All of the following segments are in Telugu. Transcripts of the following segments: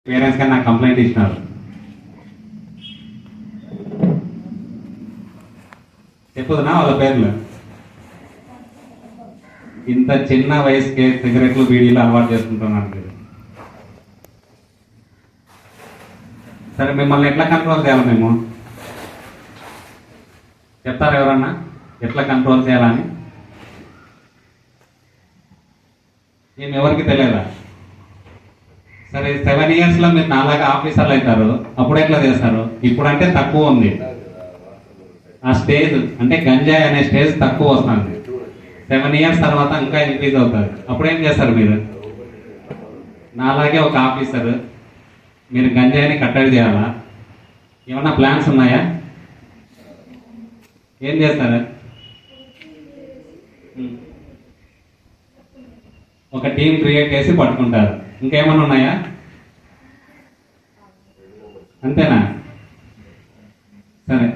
పేరెంట్స్ కానీ నాకు కంప్లైంట్ ఇచ్చినారు. చెప్పుదునా వాళ్ళ పేర్లు? ఇంత చిన్న వయసుకే సిగరెట్లు బీడీలు అలవాటు చేసుకుంటున్నాను. సరే మిమ్మల్ని ఎట్లా కంట్రోల్ చేయాలి? మేము చెప్తారు ఎవరన్నా ఎట్లా కంట్రోల్ చేయాలని? నేను ఎవరికి తెలియదా? సరే 7 yearsలో మీరు నాలాగా ఆఫీసర్లు అవుతారు, అప్పుడు ఎట్లా చేస్తారు? ఇప్పుడంటే తక్కువ ఉంది ఆ స్టేజ్, అంటే గంజాయి అనే స్టేజ్ తక్కువ వస్తుంది. 7 years తర్వాత ఇంకా ఇంక్రీజ్ అవుతుంది. అప్పుడు ఏం చేస్తారు మీరు? నాలాగే ఒక ఆఫీసర్, మీరు గంజాయిని కట్టడి చేయాలా? ఏమన్నా ప్లాన్స్ ఉన్నాయా? ఏం చేస్తారు? ఒక టీం క్రియేట్ చేసి పట్టుకుంటారు. ఇంకేమన్నా ఉన్నాయా? అంతేనా? సరే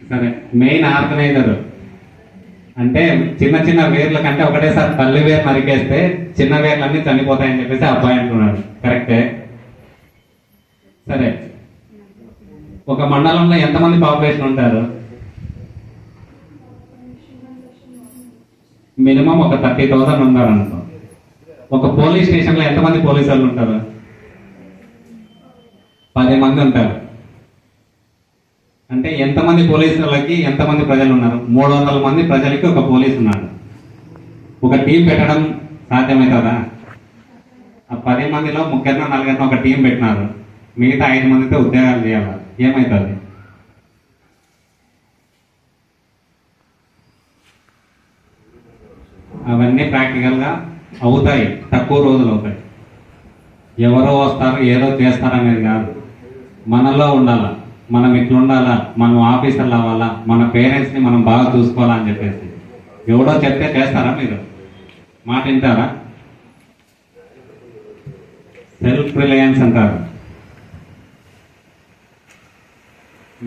సరే మెయిన్ ఆర్గనైజర్ అంటే చిన్న చిన్న వేర్ల కంటే ఒకటేసారి తల్లి వేరు నరికేస్తే చిన్న వేర్లన్నీ చనిపోతాయని చెప్పేసి అబ్బాయి అంటున్నాడు. కరెక్టే. సరే ఒక మండలంలో ఎంతమంది పాపులేషన్ ఉంటారు? మినిమం ఒక 30,000 ఉంటారు అనుకో. ఒక పోలీస్ స్టేషన్లో ఎంతమంది పోలీసు వాళ్ళు ఉంటారు? 10 మంది ఉంటారు. అంటే ఎంతమంది పోలీసులకి ఎంతమంది ప్రజలు ఉన్నారు? 300 మంది ప్రజలకి ఒక పోలీసు ఉన్నాడు. ఒక టీం పెట్టడం సాధ్యమవుతుందా? ఆ 10 మందిలో 3 4 ఒక టీం పెట్టినారు, మిగతా 5 మందితో ఉద్యోగాలు చేయాలి. ఏమవుతుంది? అవన్నీ ప్రాక్టికల్గా అవుతాయి, తక్కువ రోజులు అవుతాయి. ఎవరో వస్తారు ఏదో చేస్తారు అనేది కాదు, మనలో ఉండాలా. మనం ఇట్లుండాలా, మనం ఆఫీసర్లు అవ్వాలా, మన పేరెంట్స్ని మనం బాగా చూసుకోవాలా అని చెప్పేసి. ఎవడో చెప్తే చేస్తారా? మీరు మాట వింటారా? సెల్ఫ్ రిలయన్స్ అంటారు.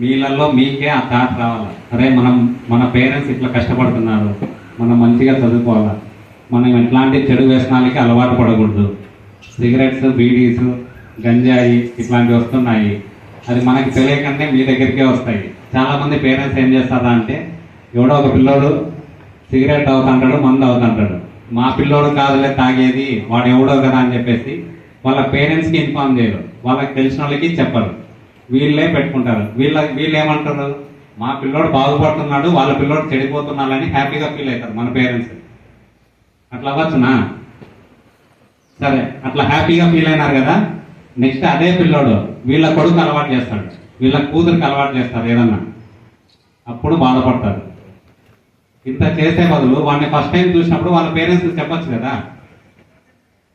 మీలలో మీకే ఆ థాట్ రావాలా, అరే మన పేరెంట్స్ ఇట్లా కష్టపడుతున్నారు, మనం మంచిగా చదువుకోవాలా, మనం ఎట్లాంటి చెడు వ్యసనాలకి అలవాటు పడకూడదు. సిగరెట్స్, బీడీస్, గంజాయి ఇట్లాంటివి వస్తున్నాయి, అది మనకి తెలియకంటే మీ దగ్గరికే వస్తాయి. చాలామంది పేరెంట్స్ ఏం చేస్తారా అంటే, ఎవడో ఒక పిల్లోడు సిగరెట్ అవుతుంటాడు, మందు అవుతుంటాడు, మా పిల్లోడు కాదులే తాగేది, వాడు ఎవడో కదా అని చెప్పేసి వాళ్ళ పేరెంట్స్కి ఇన్ఫార్మ్ చేయరు, వాళ్ళకి తెలిసిన వాళ్ళకి చెప్పరు, వీళ్ళే పెట్టుకుంటారు. వీళ్ళు ఏమంటారు? మా పిల్లోడు బాగుపడుతున్నాడు, వాళ్ళ పిల్లోడు చెడిపోతున్నాడని హ్యాపీగా ఫీల్ అవుతారు మన పేరెంట్స్. అట్లా అవ్వచ్చునా? సరే అట్లా హ్యాపీగా ఫీల్ అయినారు కదా, నెక్స్ట్ అదే పిల్లోడు వీళ్ళ కొడుకు అలవాటు చేస్తాడు, వీళ్ళ కూతురికి అలవాటు చేస్తారు ఏదన్నా, అప్పుడు బాధపడతారు. ఇంత చేసే బదులు వాడిని ఫస్ట్ టైం చూసినప్పుడు వాళ్ళ పేరెంట్స్కి చెప్పచ్చు కదా,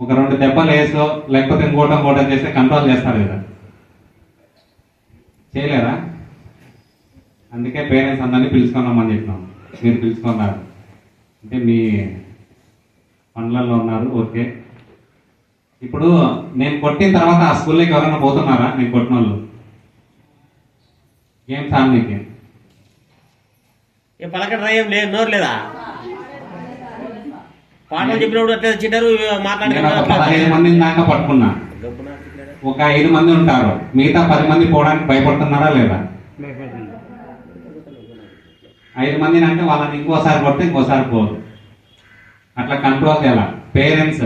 ఒక 2 దెబ్బలు వేసో లేకపోతే ఇంకోటం చేస్తే కంట్రోల్ చేస్తారు కదా. చేయలేరా? అందుకే పేరెంట్స్ అందరినీ పిలుచుకున్నామని చెప్పినాం. మీరు పిలుచుకున్నారు అంటే మీ పనులలో ఉన్నారు. ఓకే, ఇప్పుడు నేను కొట్టిన తర్వాత ఆ స్కూల్లోకి ఎవరైనా పోతున్నారా? నేను కొట్టిన వాళ్ళు ఏం సార్ నీకు పలకట ఏం లేదు, నోరు లేదా? పాటలు చెప్పినప్పుడు అట్లా చిన్నారు మాట్లాడే 15 మందిని దాకా పట్టుకున్నా. ఒక 5 మంది ఉంటారు, మిగతా 10 మంది పోవడానికి భయపడుతున్నారా లేదా? 5 మందిని అంటే వాళ్ళని ఇంకోసారి కొడితే ఇంకోసారి పోదు. అట్లా కంట్రోల్ చేయాలి. పేరెంట్స్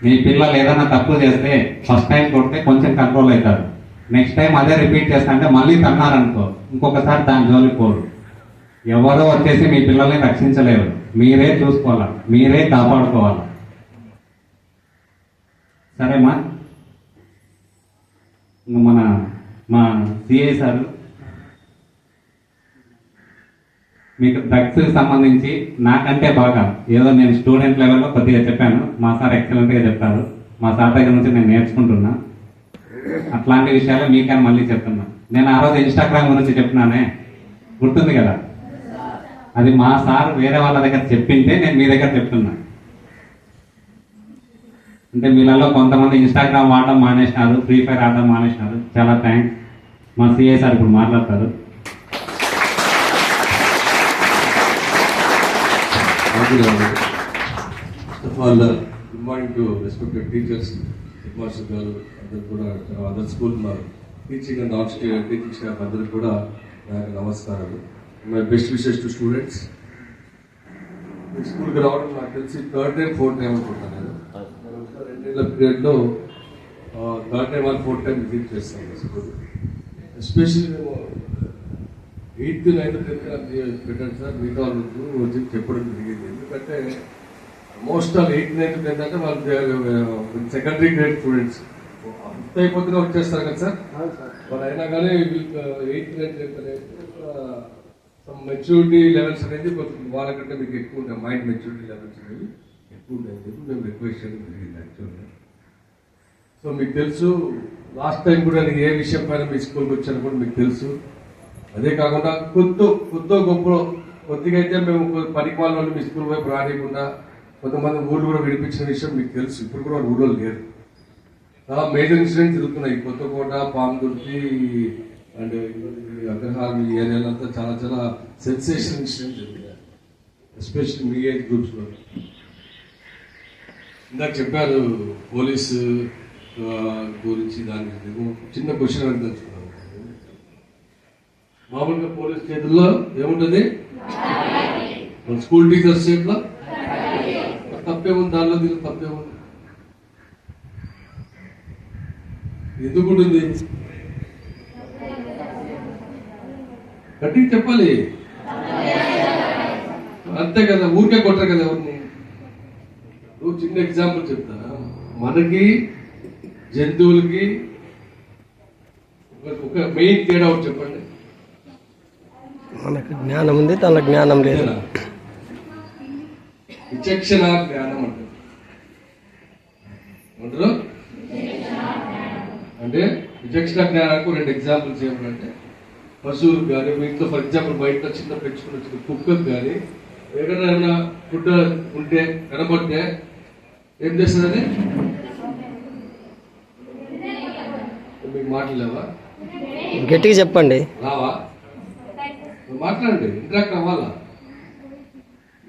మీ పిల్లలు ఏదైనా తప్పు చేస్తే ఫస్ట్ టైం కొడితే కొంచెం కంట్రోల్ అవుతారు, నెక్స్ట్ టైం అదే రిపీట్ చేస్తా అంటే మళ్ళీ తన్నారనుకో ఇంకొకసారి దాని జోలికి పోరు. ఎవరో వచ్చేసి మీ పిల్లల్ని రక్షించలేరు, మీరే చూసుకోవాలా, మీరే కాపాడుకోవాలా. సరేమా? మా సిఐ సార్ మీకు డ్రగ్స్కి సంబంధించి నాకంటే బాగా, ఏదో నేను స్టూడెంట్ లెవెల్లో కొద్దిగా చెప్పాను, మా సార్ ఎక్సలెంట్గా చెప్తారు. మా సార్ దగ్గర నుంచి నేను నేర్చుకుంటున్నా. అట్లాంటి విషయాలు మీకని మళ్ళీ చెప్తున్నా. నేను ఆ రోజు ఇన్స్టాగ్రామ్ గురించి చెప్తున్నానే, గుర్తుంది కదా? అది మా సార్ వేరే వాళ్ళ దగ్గర చెప్పింటే నేను మీ దగ్గర చెప్తున్నా. అంటే మీలలో కొంతమంది ఇన్స్టాగ్రామ్ వాడడం మానేసినారు, ఫ్రీ ఫైర్ ఆడడం మానేసినారు. చాలా థ్యాంక్స్. మా సిఐ సార్ ఇప్పుడు మాట్లాడతారు. First of all, good morning to respected teachers, headmaster garu, అందరూ కూడా other school teaching and non teaching staff అందరూ కూడా నాకు నమస్కారాలు. My best wishes to students. ఈ స్కూల్కి రావడం నాకు తెలిసి థర్డ్ టైం ఫోర్త్ టైం అనుకుంటాను. నేను 2 ఏళ్ల పీరియడ్లో third time or fourth time visit చేస్తాను స్కూల్. ఎస్పెషల్లీ మేము 8th 9th 10th నాకు పెట్టండి సార్, మిగతా వాళ్ళకు వచ్చి చెప్పడం జరిగింది. ఎందుకంటే most all 8th 9th 10th అంటే వాళ్ళు సెకండరీ గ్రేడ్ స్టూడెంట్స్ ఫిఫ్త్ అయిపోతేనే వచ్చేస్తారు కదా సార్. వాళ్ళు అయినా కానీ 8th 9th 10th అనేది మెచ్యూరిటీ లెవెల్స్ అనేది కొంచెం వాళ్ళకంటే మీకు ఎక్కువ ఉంటాయి. మైండ్ మెచ్యూరిటీ లెవెల్స్ అనేవి ఎక్కువ ఉంటాయి చెప్పి మేము రిక్వెస్ట్ చేయడం జరిగింది యాక్చువల్గా. సో మీకు తెలుసు లాస్ట్ టైం కూడా నేను ఏ విషయం పైన మీ స్కూల్కి వచ్చాను కూడా మీకు తెలుసు. అదే కాకుండా కొద్దిగా అయితే మేము పనికి వాళ్ళు మీ స్కూల్ వైపు రానియకుండా కొంతమంది ఊళ్ళు కూడా విడిపించిన విషయం మీకు తెలుసు. ఇప్పుడు కూడా ఊళ్ళో లేరు. చాలా మేజర్ ఇన్సిడెంట్స్ జరుగుతున్నాయి. కొత్తకోట, పాముదుర్తి అండ్ అగ్రహారం ఈ ఏరియాలంతా చాలా చాలా సెన్సేషన్ ఇన్సిడెంట్స్ జరుగుతాయి, ఎస్పెషల్లీ మీ ఏజ్ గ్రూప్స్లో. ఇందాక చెప్పారు పోలీసు గురించి, దాని చిన్న క్వశ్చన్ అని తెలుసుకున్నాను. మామూలుగా పోలీస్ చేతుల్లో ఏముంటుంది, మన స్కూల్ టీచర్స్ చేతిలో తప్పేముంది, దానిలో దీనిలో తప్పేముంది, ఎందుకుంటుంది గట్టిగా చెప్పాలి. అంతే కదా, ఊరికే కొట్టరు కదా ఎవరిని. నువ్వు చిన్న ఎగ్జాంపుల్ చెప్తా. మనకి జంతువులకి ఒక మెయిన్ తేడా ఒకటి చెప్పండి. మనకు జ్ఞానం ఉంది, తన జ్ఞానం లేదు. విచక్షణ జ్ఞానం అంటారు. అంటే విచక్షణ జ్ఞానానికి 2 ఎగ్జాంపుల్స్ ఏమంటే, పశువులకు కానీ మీ ఇంట్లో ఫర్ ఎగ్జాంపుల్ బయట చిన్న పెంచుకుని వచ్చిన కుక్కకు కానీ ఎక్కడైనా ఫుడ్ ఉంటే కనబడితే ఏం చేస్తుందని మీకు మాట్లాడలేవా? గట్టిగా చెప్పండి. రావా? మాట్లాడండి, ఇంటరాక్ట్ అవ్వాలా.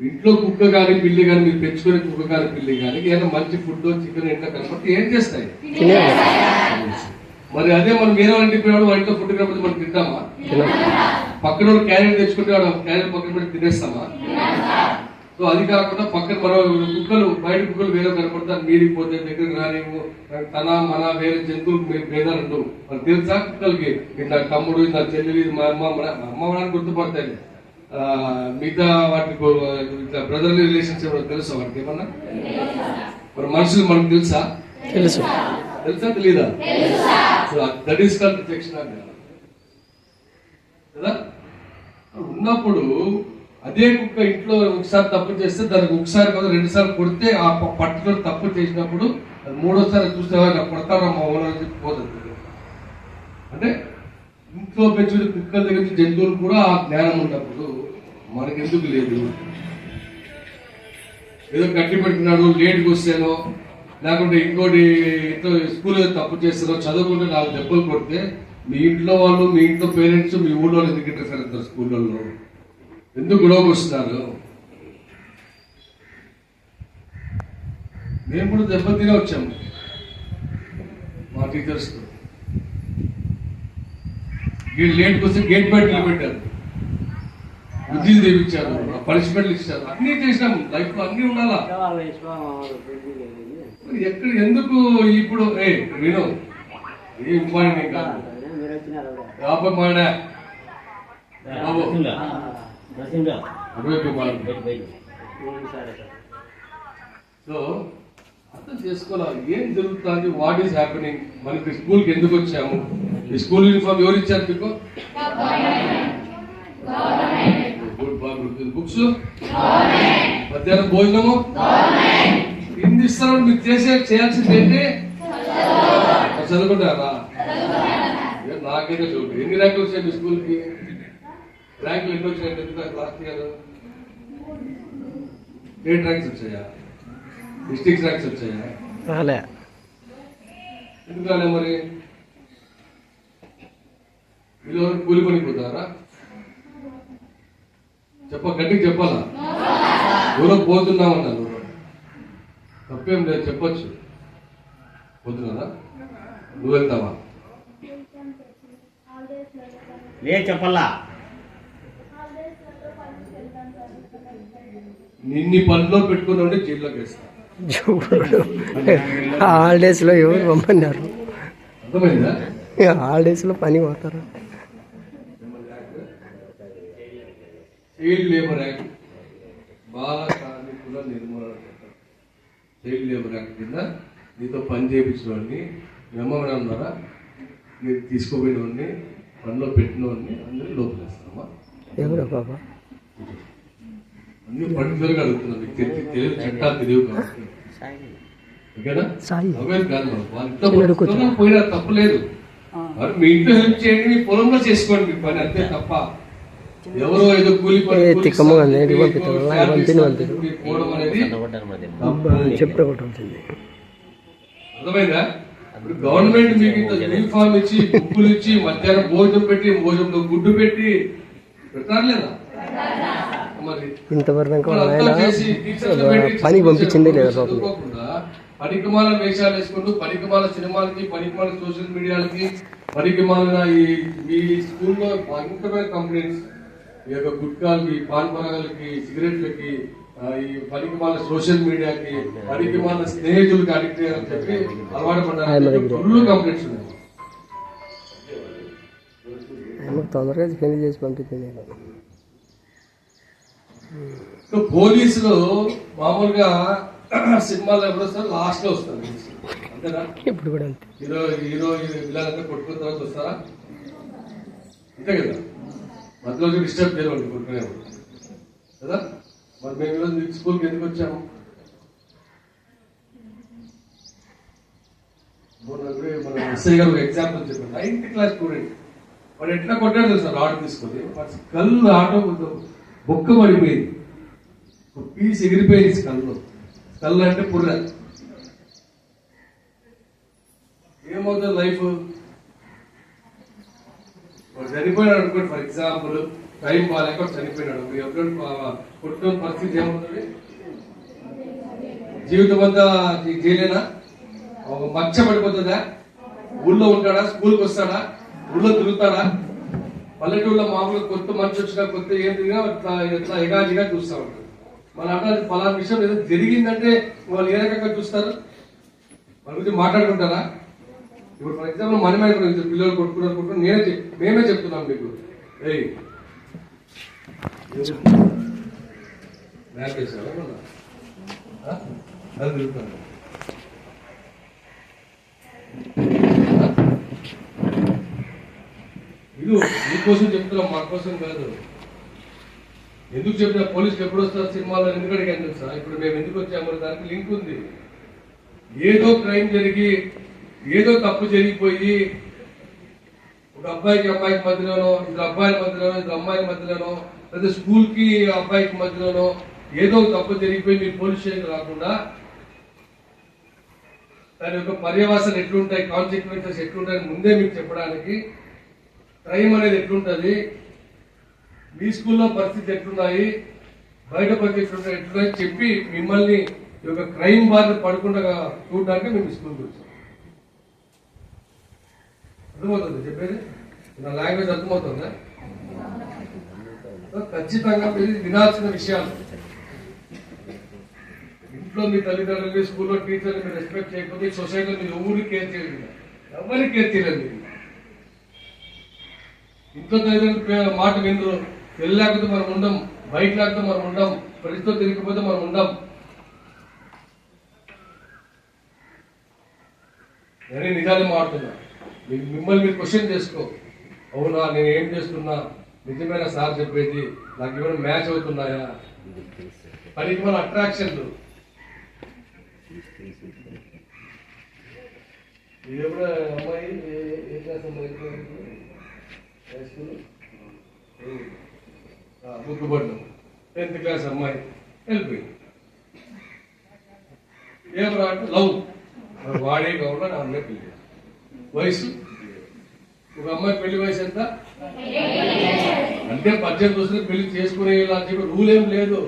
ఇంట్లో కుక్క కానీ పిల్లి కానీ మీరు పెంచుకునే కుక్క కానీ పిల్లి కానీ ఏదైనా మంచి ఫుడ్ చికెన్ ఇంట్లో కనపడితే ఏం చేస్తాయి? మరి అదే మనం వేరే వాళ్ళ ఇంటికి పోయినాడు, వాళ్ళ ఇంట్లో ఫుడ్ కనపడితే మనం తింటామా? పక్కన వాళ్ళు క్యారెట్ తెచ్చుకుంటే వాడు క్యారెట్ పక్కన పెట్టి తినేస్తామా? సో అది కాకుండా పక్కన మన కుక్కలు, బయట కుక్కలు వేరే కనపడతారు, మీరికి పోతే దగ్గరికి రానివ్వు, తన మన వేరే జంతువులకు భేదాలు ఉండవు. మనకు తెలుసా కుక్కలకి నా తమ్ముడు, నా చెల్లెలు, మా అమ్మ వాళ్ళని గుర్తుపడతాయి. మిగతా వాటికి ఇట్లా బ్రదర్లీ రిలేషన్షిప్ తెలుసా వాటికి ఏమన్నా? మరి మనుషులు మనకు తెలుసా? తెలుసా తెలీదా? So that is called rejection కదా. ఉన్నప్పుడు అదే కుక్క ఇంట్లో ఒకసారి తప్పు చేస్తే దానికి ఒకసారి కదా 2 సార్లు కొడితే ఆ పర్టికులర్ తప్పు చేసినప్పుడు అది 3వసారి చూస్తే నాకు కొడతారా మా ఊళ్ళో అని చెప్పి పోతుంది. అంటే ఇంట్లో పెంచుకునే కుక్కల దగ్గర నుంచి జంతువులు కూడా ఆ జ్ఞానం ఉన్నప్పుడు మనకెందుకు లేదు? ఏదో కట్టి పెడుతున్నాడు, లేట్కి వస్తేనో లేకుంటే ఇంకోటి ఇంట్లో స్కూల్ తప్పు చేస్తారో, చదువుకుంటే 4 దెబ్బలు కొడితే మీ ఇంట్లో వాళ్ళు, మీ ఇంట్లో పేరెంట్స్, మీ ఊళ్ళో ఎందుకు ఇంటర్ఫేర్ అవుతారు? స్కూళ్ళల్లో ఎందుకు గొడవకు వస్తున్నారు? మేము కూడా దెబ్బతినే వచ్చాము మా టీచర్స్. లేట్కి వస్తే గేట్ బయట నిలబెట్టారు, బుద్ధిలు తెప్పించారు, పనిష్మెంట్లు ఇచ్చారు, అన్ని చేసినాం. లైఫ్ లో అన్ని ఉండాలా. ఎక్కడ ఎందుకు ఇప్పుడు విను, ఏ ఇంపార్టెంట్ కాదు. సో అర్థం చేసుకోవాలి ఏం జరుగుతుంది, వాట్ ఈస్ హ్యాపెనింగ్. మనకి స్కూల్కి ఎందుకు వచ్చాము? ఈ స్కూల్ యూనిఫామ్ ఎవరు ఇచ్చారు మీకు? బుక్స్, మధ్యాహ్నం భోజనము ఎన్ని ఇస్తారు? మీరు చేయాల్సింది ఏంటి? చదువుకుంటారా? నాకైతే చదువు. ఎన్ని ర్యాంకులు వచ్చాయి మీ స్కూల్కి? ర్యాంకులు ఎన్ని వచ్చాయి లాస్ట్ ఇయర్? స్టేట్ ర్యాంక్స్ వచ్చాయా? డిస్ట్రిక్ట్ ర్యాంక్స్ వచ్చాయా? ఎందుకు రాలే మరి? వీళ్ళు కూలి పనికి పోతారా? గట్టిగా చెప్పాలా? ఊరో పోతున్నామన్నారు. తప్పేం లేదు, చెప్పొచ్చు. పోతున్నారా? నువ్వు వెళ్తావా? లేదు చెప్పల్లా. నిన్ని పనిలో పెట్టుకుని ఉంటే జైల్లోకి వేస్తా. హాలిడేస్లో ఎవరు పంపన్నారు? అర్థమైందా? హాలిడేస్లో పని పోతారు. చైల్డ్ లేబర్ యాక్ట్, బాల కార్మికుల నిర్మూలన చట్టం, చైల్డ్ లేబర్ యాక్ట్ కింద నీతో పని చేయించిన వాడిని మెమోరాండం ద్వారా మీరు తీసుకోపోయిన వాడిని పనిలో పెట్టిన వాడిని అందరూ లోపలేస్తామా? ఎవరు బాబా? అన్ని పర్టికులర్గా అడుగుతున్నాను. మీకు తెలియదు, చట్టాలు తెలియదు కాబట్టి. ఓకేనా? సాయి అవే కాదు, వాళ్ళు పోయినా తప్పలేదు. మరి మీ ఇంట్లో హెల్ప్ చేయండి, మీ పొలంలో చేసుకోండి మీ పని, అంతే తప్ప ఎవరో ఏదో కూలి పని పోవడం అనేది చెప్పబడుతుంది. అర్థమైందా? ఇప్పుడు గవర్నమెంట్ మీకు ఇంత యూనిఫామ్ ఇచ్చి, బుక్కులు ఇచ్చి, మధ్యాహ్నం భోజనం పెట్టి, భోజనంలో గుడ్డు పెట్టి పెట్టారు లేదా? మరి ఇంతవరకు పని పంపించింది లేదా? పనికిమాల వేషాలు వేసుకుంటూ, పనికిమాల సినిమాలకి, పనికిమాల సోషల్ మీడియాలకి, పనికిమాల ఈ స్కూల్లో భయంకరమైన కంప్లైంట్స్, ఈ యొక్క గుట్కాలకి, పాన్ పరాగాలకి, సిగరెట్లకి, ఈ పనికిమాల సోషల్ మీడియాకి, పనికిమాల స్నేహితులకి అడిక్ట్ అయ్యారని చెప్పి అలవాటు పడ్డారు. ఫుల్ కంప్లైంట్స్ ఉన్నాయి. తొందరగా పెళ్లి చేసి పంపించింది. సో పోలీసులు మామూలుగా సినిమాలో ఎప్పుడు వస్తారు? లాస్ట్ లో వస్తారు. అంతేనా? ఇప్పుడు కూడా అంతే. హీరో పిల్లలంతా కొట్టుకున్న తర్వాత వస్తారా? అంతే కదా. మధ్యలో డిస్టర్బ్ చేయాలి కొట్టుకునేవాడు కదా. మరి మేము ఈరోజు స్కూల్కి ఎందుకు వచ్చాము? మన ఎస్ఐ గారు ఎగ్జాంపుల్ చెప్పారు. 9th క్లాస్ స్టూడెంట్ వాడు ఎట్లా కొట్టాడు తెలుసా? రాడ్ తీసుకొని కళ్ళు ఆటో బొక్క పడిపోయింది, పీస్ ఎగిరిపోయింది కళ్ళు. కళ్ళు అంటే పుర్ర. ఏమవుతుంది లైఫ్? వాడు చనిపోయినాడు అనుకోండి, ఫర్ ఎగ్జాంపుల్ టైం బాగాలేక చనిపోయినాడు. ఎప్పుడు కొట్టుకున్న పరిస్థితి ఏమవుతుంది? జీవితం అంతా చేయలేనా? ఒక మచ్చ పడిపోతుందా? ఊళ్ళో ఉంటాడా? స్కూల్కి వస్తాడా? ఊళ్ళో తిరుగుతాడా? పల్లెటూరులో మామూలుగా కొత్త మనిషి వచ్చినా కొత్త ఏం తిరిగినా ఎట్లా ఎగాజిగా చూస్తూ ఉంటారు. మన అంటే ఫలానా విషయం ఏదో జరిగిందంటే వాళ్ళు ఏ రకంగా చూస్తారు? వాళ్ళ గురించి మాట్లాడుకుంటారా? ఇప్పుడు ఫర్ ఎగ్జాంపుల్ మనమే పిల్లలు కొట్టుకున్నారు, మేమే చెప్తున్నాం మీకు, ఇది మీకోసం చెప్తున్నాం, మా కోసం కాదు. ఎందుకు చెప్పినా పోలీసులు ఎప్పుడు వస్తారు సినిమాలో? ఎందుకు అడిగాను తెలుసా? ఇప్పుడు మేము ఎందుకు వచ్చామో దానికి లింక్ ఉంది. ఏదో క్రైమ్ జరిగి, ఏదో తప్పు జరిగిపోయి, ఒక అబ్బాయికి మధ్యలోనో, ఇద్దరు అబ్బాయిల మధ్యలోనో, ఇద్దరు అమ్మాయిల మధ్యలోనో, లేదా స్కూల్ కి అబ్బాయికి మధ్యలోనో ఏదో తప్పు జరిగిపోయి మీరు పోలీస్ స్టేషన్ రాకుండా దాని యొక్క పర్యవసాలు ఎట్లుంటాయి, కాన్సిక్వెన్సెస్ ఎట్లుంటాయని ముందే మీకు చెప్పడానికి, క్రైమ్ అనేది ఎట్లుంటుంది, మీ స్కూల్లో పరిస్థితి ఎట్లున్నాయి, బయట పరిస్థితి ఎట్లున్నాయి చెప్పి మిమ్మల్ని ఈ యొక్క క్రైమ్ బారిన పడకుండా చూడడానికి మేము స్కూల్కి వచ్చాం. అర్థమవుతుంది చెప్పేది? నా లాంగ్వేజ్ అర్థమవుతుందా? ఖచ్చితంగా వినాల్సిన విషయాలు. ఇంట్లో మీ తల్లిదండ్రులకి, స్కూల్లో టీచర్ని మీరు రెస్పెక్ట్ చేయకపోతే సొసైటీలో మీరు ఎవరికి కేర్ చేయలేదు, ఎవరికి కేర్ చేయలేదు. మీరు ఇంట్లో తల్లిదండ్రుల మాట వినరు. పెళ్లి లేకపోతే మనం ఉండం, బయట లేకపోతే మనం ఉండం, పరిస్థితితో తిరిగిపోతే మనం ఉండం. నేనే నిజాన్ని మాడుతున్నా. మిమ్మల్ని మీరు క్వశ్చన్ చేసుకో. అవునా, నేను ఏం చేస్తున్నా? నిజమైన సార్ చెప్పేది నాకు ఏమైనా మ్యాచ్ అవుతున్నాయా? పనికి మన అట్రాక్షన్లు. ఇది కూడా అమ్మాయి ఏ క్లాస్ అమ్మాయి? హై స్కూల్ ముక్కుబడ్డం. 10th క్లాస్ అమ్మాయి వెళ్ళిపోయింది. ఏమరా అంటే లవ్. వాడే కాకుండా నా అమ్మాయి పెళ్లి. వయసు ఒక అమ్మాయి పెళ్లి వయసు ఎంత అంటే 18 రోజులు పెళ్లి చేసుకునే చెప్పి రూల్ ఏం లేదు.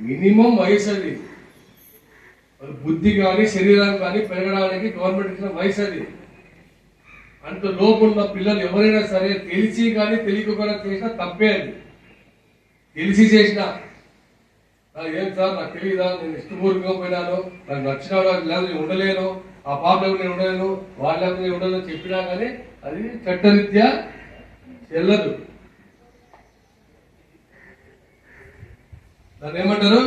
మినిమం వయసు అది. బుద్ధి కానీ శరీరం కానీ పెరగడానికి గవర్నమెంట్ ఇచ్చిన వయసు అది. అంత లోపు ఉన్న పిల్లలు ఎవరైనా సరే తెలిసి కానీ తెలియకుండా చేసినా తప్పే అది. తెలిసి చేసిన ఏం సార్ నాకు తెలియదా, నేను ఇష్టపూర్వకంగా పోయినాను, నాకు నచ్చినాడు లేదు నేను ఉండలేను, ఆ పాపలో నేను ఉండలేను, వాళ్ళ నేను ఉండలేను చెప్పినా కానీ అది చట్టరీత్యా చెల్లదు. దాన్ని ఏమంటారు?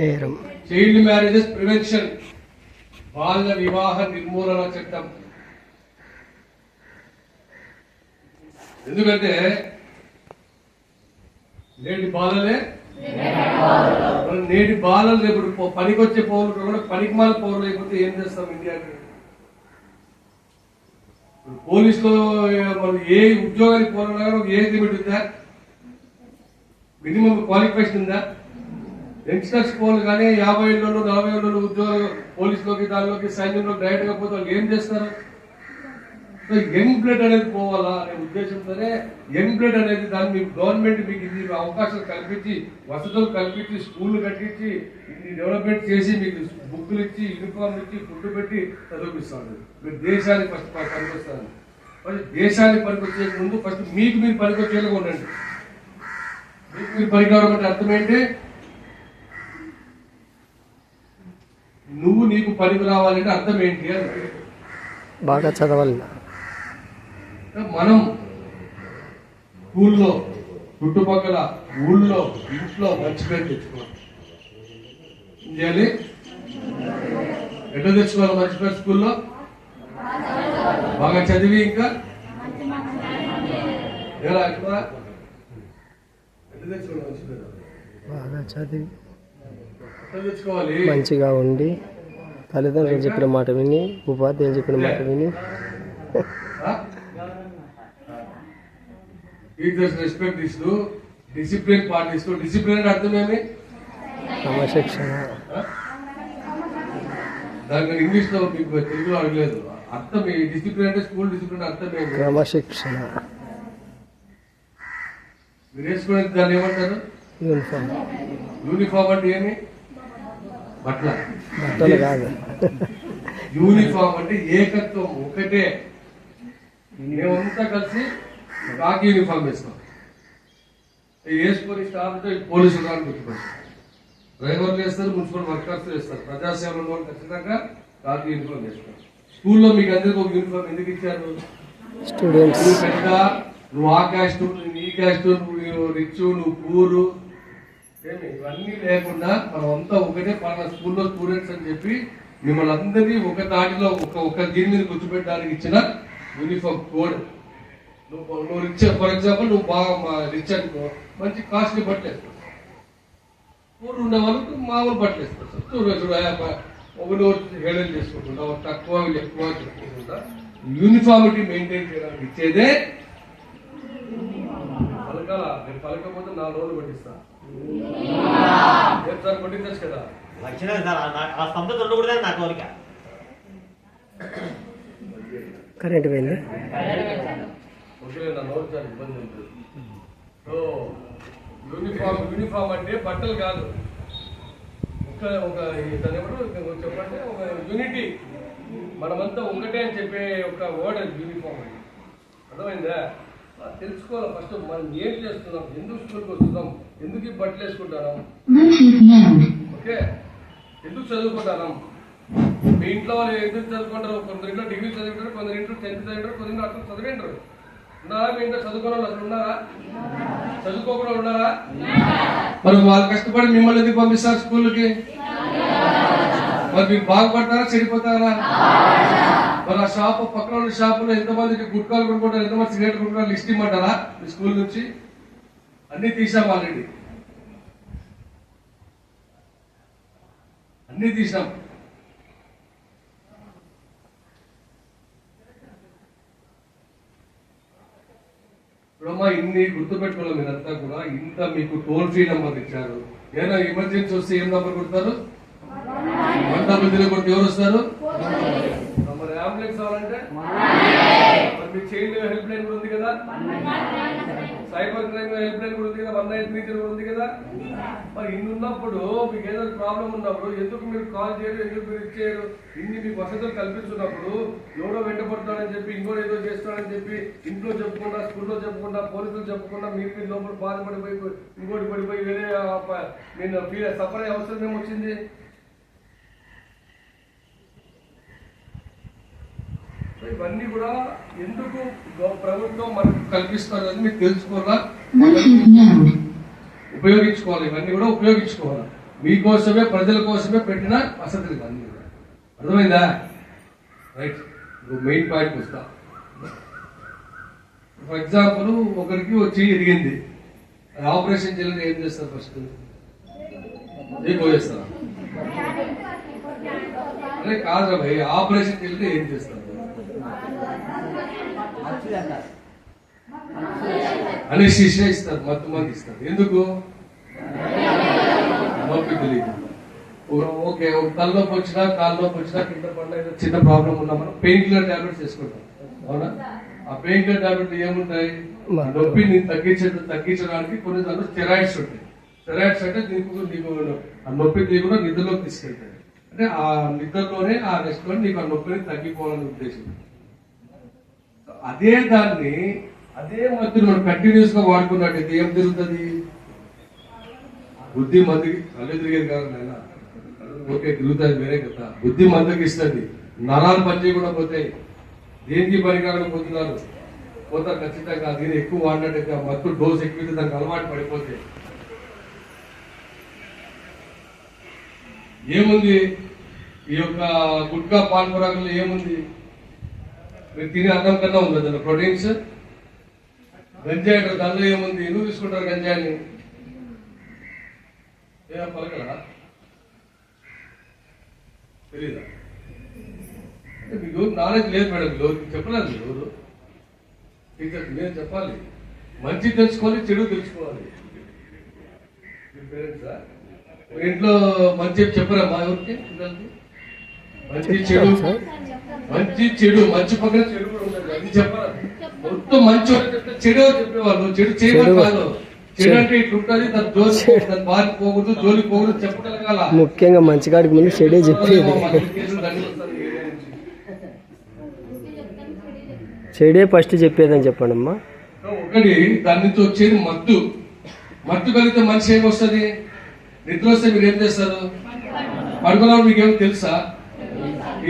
నేరం. చైల్డ్ మ్యారేజెస్ ప్రివెన్షన్, బాల్య వివాహ నిర్మూలన చట్టం. ఎందుకంటే నేటి బాలలే నేటి బాలలు రేపు పనికొచ్చే పౌరులు కూడా పనికిమాల పౌరులు లేకపోతే ఏం చేస్తాం ఇండియాకి? పోలీసులో మనం ఏ ఉద్యోగానికి పోవాలన్నా ఏ లిమిట్ ఉందా? మినిమం క్వాలిఫికేషన్ ఉందా? యంగ్స్టర్స్ పోలు కానీ 50 ఏళ్ళు 40 ఏళ్ళు ఉద్యోగాలు పోలీసులోకి దానిలోకి సైన్యంలో డైరెక్ట్ గా పోతే వాళ్ళు ఏం చేస్తారు? యంగ్ బ్లడ్ అనేది పోవాలా అనే ఉద్దేశంతోనే యంగ్ బ్లడ్ అనేది దాన్ని మీకు గవర్నమెంట్ మీకు ఇన్ని అవకాశాలు కల్పించి వసతులు కల్పించి స్కూళ్లు కట్టించి ఇన్ని డెవలప్మెంట్ చేసి మీకు బుక్కులు ఇచ్చి యూనిఫామ్ ఇచ్చి ఫుడ్ పెట్టి చదివిస్తాను. మీరు దేశానికి ఫస్ట్ పనికొస్తారు. ఫస్ట్ దేశానికి పనికొచ్చే ముందు ఫస్ట్ మీకు మీరు పనికొచ్చేలా ఉండండి. మీకు మీరు పని కావడం అంటే అర్థం ఏంటి? నువ్వు నీకు పనికి రావాలంటే అర్థం ఏంటి అని బాగా చదవాలి. మనం స్కూల్లో చుట్టుపక్కల ఊళ్ళో ఇంట్లో మంచి పేరు తెచ్చుకోవాలి. ఏం చేయాలి? ఎట్లా తెచ్చుకోవాలి మంచి పేరు? స్కూల్లో బాగా చదివి ఇంకా ఎలా ఎట్లా తెచ్చుకోవాలి? మంచి పేరు బాగా చదివి ఎట్లా తెచ్చుకోవాలి? మంచిగా ఉండి తల్లిదండ్రులు చెప్పిన మాట విని ఉపాధ్యాయులు చెప్పిన మాట విని టీచర్స్ రెస్పెక్ట్ ఇస్తూ డిసిప్లిన్ పాటిస్తూ. డిసిప్లిన్ అంటే అర్థమేమి? క్రమశిక్షణ. దానికి ఇంగ్లీష్ లో మీకు తెలుగులో అడగలేదు. అర్థం ఈ డిసిప్లిన్ అంటే స్కూల్ డిసిప్లిన్ అర్థమేమి? క్రమశిక్షణ. మీరు వేసుకునే దాన్ని ఏమంటారు? యూనిఫామ్. యూనిఫామ్ అంటే ఏమి? బట్టలు కాదు. యూనిఫామ్ అంటే ఏకత్వం, ఒకటే. మేమంతా కలిసి కాకి యూనిఫామ్ వేస్తాం. వేసుకొని స్టాఫ్ పోలీసులు రాని గుర్తుపడతారు. డ్రైవర్లు వేస్తారు, మున్సిపల్ వర్కర్స్ వేస్తారు. ప్రజాసేవలో వాళ్ళు ఖచ్చితంగా కాకి యూనిఫామ్ వేస్తారు. స్కూల్లో మీకు అందరికీ ఒక యూనిఫామ్ ఎందుకు ఇచ్చారు? స్టూడెంట్స్. నువ్వు పెద్ద, నువ్వు ఆ క్యాస్ట్, నువ్వు ఈ క్యాస్ట్, నువ్వు రిచ్, నువ్వు పూరు ఏమి ఇవన్నీ లేకుండా మనం అంతా ఒకటే పలానా స్కూల్లో స్టూడెంట్స్ అని చెప్పి మిమ్మల్ని అందరినీ ఒక దాటిలో ఒక దీని మీద కూర్చోబెట్టడానికి ఇచ్చిన యూనిఫామ్ కోడ్. నువ్వు రిచ్, ఫర్ ఎగ్జాంపుల్ నువ్వు బాగా రిచ్ అనుకో, మంచి కాస్ట్లీ బట్టలు వేస్తావు. పూర్ ఉండే వాళ్ళకు మామూలు బట్టలు వేస్తారు. చూడ ఒకటి హేళన చేసుకుంటుంటా, తక్కువ ఎక్కువ చెప్పుకుంటుంటా. యూనిఫామిటీ మెయింటైన్ చేయడానికి ఇచ్చేదే పలకాల. నేను పలకపోతే 4 రోజులు పట్టిస్తా. సార్ పట్టించచ్చు కదా? వచ్చినా సార్ ఆ స్తబ్దత ఉండకూడదని నా కోరిక. కరెంట్ పోయింది. ఓకే, నా నోరు చాలా ఇబ్బంది ఉంటుంది. సో యూనిఫామ్ అంటే బట్టలు కాదు, ఒక చెప్పండి ఒక యూనిటీ. మనమంతా ఒకటే అని చెప్పే ఒక వర్డ్ అది యూనిఫామ్ అని. అర్థమైందా? తెలుసుకోవాలి ఫస్ట్ మనం ఏం చేస్తున్నాం, ఎందుకు స్కూల్కి వస్తున్నాం, ఎందుకు ఈ బట్టలు వేసుకుంటాం, ఓకే, ఎందుకు చదువుకుంటాం. మీ ఇంట్లో వాళ్ళు ఎందుకు చదువుకుంటారు? కొందరింట్లో డిగ్రీ చదువుకుంటారు, కొందరింట్లో 10th చదివింటారు, కొందరింట్లో అట్లా చదివింటారు. ఉన్నారా మీ ఇంట్లో చదువుకున్న వాళ్ళు? అసలు ఉన్నారా? చదువుకోకుండా ఉన్నారా? మరి వాళ్ళు కష్టపడి మిమ్మల్ని ఎందుకు పంపిస్తారు స్కూల్కి? మరి మీరు బాగుపడతారా చెడిపోతారా? మరి ఆ షాప్ పక్కన ఉన్న షాపులో ఎంతమందికి గుట్కాలు కొనుక్కుంటారు, ఎంతమంది సిగరెట్ కొనుక్కుంటారు లిస్ట్ ఇమ్మంటారా మీ స్కూల్ నుంచి? అన్ని తీసాం ఆల్రెడీ, అన్ని తీసాం. ఇప్పుడమ్మా ఇన్ని గుర్తుపెట్టుకోవాలి మీరంతా కూడా. ఇంత మీకు టోల్ ఫ్రీ నెంబర్ ఇచ్చారు. ఏదైనా ఎమర్జెన్సీ వస్తే ఏం నెంబర్ కొడతారు? 100 కొడితే ఎవరు వస్తారు? మరి అంబులెన్స్ అవ్వాలంటే మీ చైల్డ్ హెల్ప్ లైన్ కూడా ఉంది కదా, సైబర్ క్రైమ్ హెల్ప్ లైన్ కూడా ఉంది కదా, 1930 కూడా ఉంది కదా. మరి ఇన్ని ఉన్నప్పుడు మీకు ఏదో ప్రాబ్లం ఉన్నప్పుడు ఎందుకు మీరు కాల్ చేయరు, ఎందుకు మీరు ఇచ్చేయరు? ఇన్ని మీకు వసతులు కల్పిస్తున్నప్పుడు ఎవరో వెంటబడుతున్నాడని చెప్పి, ఇంకోటి ఏదో చేస్తున్నాడని చెప్పి ఇంట్లో చెప్పుకుండా, స్కూల్లో చెప్పుకుండా, పోలీసులు చెప్పుకుండా మీరు లోపల బాధపడిపోయి ఇంకోటి పడిపోయి వేరే నేను సఫర్ అయ్యే అవసరం ఏమొచ్చింది? ఇవన్నీ కూడా ఎందుకు ప్రభుత్వం మనకు కల్పిస్తారు అని మీకు తెలుసుకోవాలా, ఉపయోగించుకోవాలి. ఇవన్నీ కూడా ఉపయోగించుకోవాలి. మీకోసమే, ప్రజల కోసమే పెట్టిన వసతులు ఇవన్నీ కూడా. అర్థమైందా? రైట్. మెయిన్ పాయింట్ వస్తా. ఫర్ ఎగ్జాంపుల్, ఒకరికి వచ్చి ఇరిగింది, ఆపరేషన్ చేయాలంటే ఏం చేస్తారు? ఫస్ట్ ఏ పోయేస్తారా? అదే కాదురా భయ్, ఆపరేషన్ చేయాలంటే ఏం చేస్తారు? అనెస్థీషియా ఇస్తారు, మత్తు మంది ఇస్తారు. ఎందుకు? నొప్పి తెలియదు. ఓకే, తలనొప్పి వచ్చినా, కాలు నొప్పి వచ్చినా, కింద పడినా, ఏదో చిన్న ప్రాబ్లం ఉన్నా మనం పెయిన్ కిల్లర్ టాబ్లెట్స్ వేసుకుంటాం, అవునా? ఆ పెయిన్ కిల్లర్ టాబ్లెట్ ఏముంటాయి? నొప్పిని తగ్గించడానికి కొన్ని దాంట్లో స్టెరాయిడ్స్ ఉంటాయి. స్టెరాయిడ్స్ అంటే నీకు ఆ నొప్పి తీయకుండా నిద్రలోకి తీసుకెళ్తాయి. అంటే ఆ నిద్రలోనే, ఆ రెస్ట్ లో నీకు ఆ నొప్పిని తగ్గిపోవాలనే ఉద్దేశం. అదే దాన్ని, అదే మధ్యలో మనం కంటిన్యూస్ గా వాడుకున్నట్టయితే ఏం జరుగుతుంది? బుద్ధి మందికి కళ్ళు తిరిగేది కాదు నాయన, ఓకే తిరుగుతుంది వేరే కదా. బుద్ధి మందికి ఇస్తుంది, నరాలు పనిచేయకుండా పోతాయి, దేనికి పని కాకుండా పోతున్నారు, పోతారు ఖచ్చితంగా. దీన్ని ఎక్కువ వాడినట్టయితే, ఆ మత్తు డోస్ ఎక్కువ దానికి అలవాటు పడిపోతే ఏముంది? ఈ యొక్క గుట్కా పాన్ పరాగులు ఏముంది? మీరు తినే అన్నం కన్నా ఉంది దాని ప్రోటీన్స్. గంజాయి అంటే దానిలో ఏముంది? ఎందుకు తీసుకుంటారు గంజాయిని? ఏమో పలకరా? తెలీదా? మీకు నాలెడ్జ్ లేదు మేడం, మీకు చెప్పలేదు ఎవరు టీచర్. నేను చెప్పాలి, మంచి తెలుసుకోవాలి, చెడు తెలుసుకోవాలి. మీ పేరెంట్సా? ఇంట్లో మంచి చెప్పరా మా ఎవరికి? పిల్లలకి మంచి చెడు, మంచి చెడు, మంచి పక్కన చెడు కూడా ఉంటుంది, అది చెప్పరా? మొత్తం మంచి చెప్తే చెడు చెప్పేవాళ్ళు, చెడు చేయడం కాదు. చెడు అంటే ఇట్లా ఉంటుంది, దాని జోలి, దాని బారి పోకూడదు, జోలి పోకూడదు చెప్పగలగాల. ముఖ్యంగా మంచి కాడికి ముందు చెడే చెప్పేది, చెడే ఫస్ట్ చెప్పేదని చెప్పండి అమ్మా. ఒకటి దాని నుంచి వచ్చేది మత్తు. మత్తు కలిగితే మనిషి ఏమొస్తుంది? నిద్ర వస్తే మీరు ఏం చేస్తారు? పడుకున్నప్పుడు మీకేమో తెలుసా?